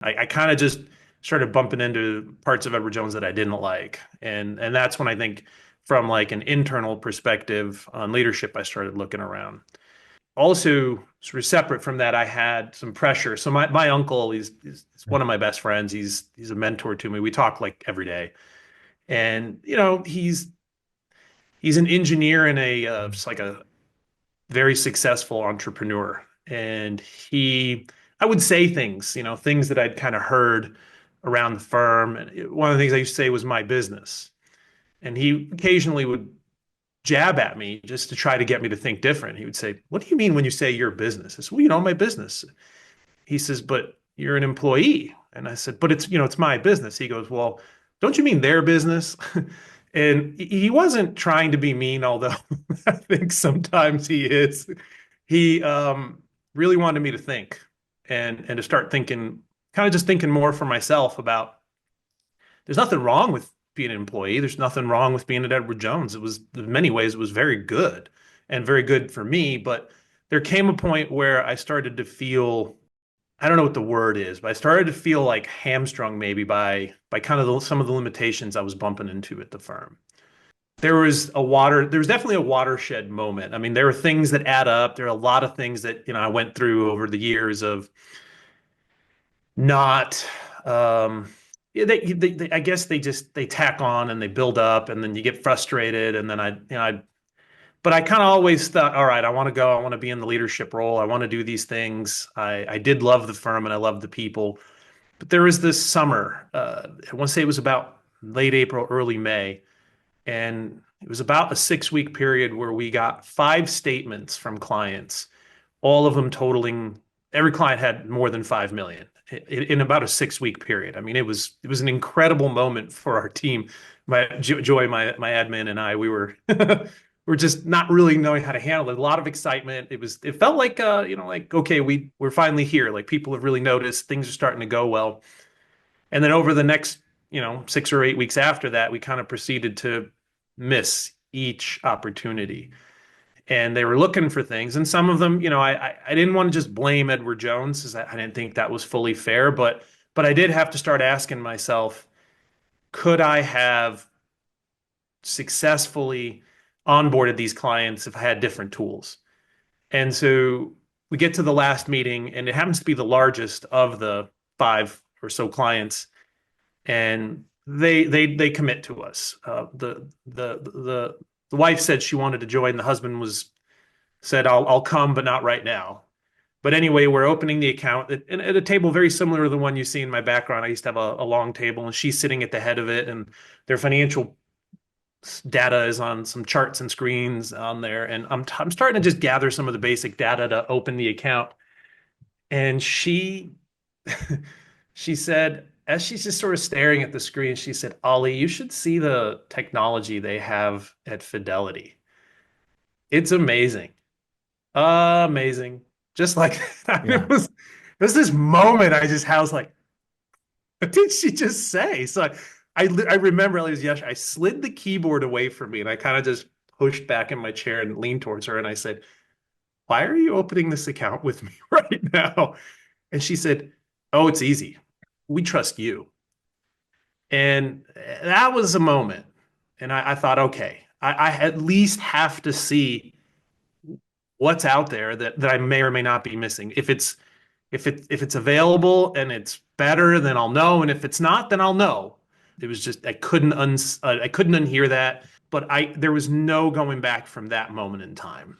I kind of just started bumping into parts of Edward Jones that I didn't like. And that's when I think from like an internal perspective on leadership, I started looking around. Also, sort of separate from that, I had some pressure. So my uncle, he's one of my best friends. He's a mentor to me. We talk like every day. And he's an engineer and just like a very successful entrepreneur. And I would say things, things that I'd kind of heard around the firm. And one of the things I used to say was my business. And he occasionally would jab at me just to try to get me to think different. He would say, "What do you mean when you say your business?" I said, "Well, my business." He says, "But you're an employee." And I said, "But it's my business." He goes, "Well, don't you mean their business?" And he wasn't trying to be mean, although I think sometimes he is. He really wanted me to think and to start thinking, kind of just thinking more for myself about there's nothing wrong with being an employee. There's nothing wrong with being at Edward Jones. It was, in many ways, it was very good and very good for me. But there came a point where I started to feel, I don't know what the word is, but I started to feel like hamstrung maybe by kind of some of the limitations I was bumping into at the firm. There was definitely a watershed moment. I mean, there are things that add up. There are a lot of things that, I went through over the years of not yeah, I guess they tack on and they build up and then you get frustrated and then but I kind of always thought, all right, I want to go, I want to be in the leadership role, I want to do these things. I did love the firm and I loved the people, but there was this summer, I want to say it was about late April, early May, and it was about a 6 week period where we got five statements from clients, all of them totaling, every client had more than 5 million in about a 6 week period. I mean, it was an incredible moment for our team. Joy, my admin, and I, we were we're just not really knowing how to handle it. A lot of excitement. It felt like like okay, we're finally here. Like people have really noticed things are starting to go well. And then over the next, 6 or 8 weeks after that, we kind of proceeded to miss each opportunity. And they were looking for things. And some of them, I didn't want to just blame Edward Jones because I didn't think that was fully fair, but I did have to start asking myself, could I have successfully onboarded these clients if I had different tools? And so we get to the last meeting, and it happens to be the largest of the five or so clients, and they commit to us. The wife said she wanted to join. The husband was said, I'll come, but not right now. But anyway, we're opening the account at a table very similar to the one you see in my background. I used to have a long table, and she's sitting at the head of it, and their financial data is on some charts and screens on there. And I'm starting to just gather some of the basic data to open the account. And she said, as she's just sort of staring at the screen, she said, "Ollie, you should see the technology they have at Fidelity. It's amazing." Amazing. Just like Yeah. it was this moment I was like, what did she just say? So I remember it was yesterday. I slid the keyboard away from me and I kind of just pushed back in my chair and leaned towards her and I said, "Why are you opening this account with me right now?" And she said, "Oh, it's easy. We trust you." And that was a moment. And I thought, okay, I at least have to see what's out there that I may or may not be missing. If it's available and it's better, then I'll know. And if it's not, then I'll know. It was just I couldn't unhear that. But I there was no going back from that moment in time.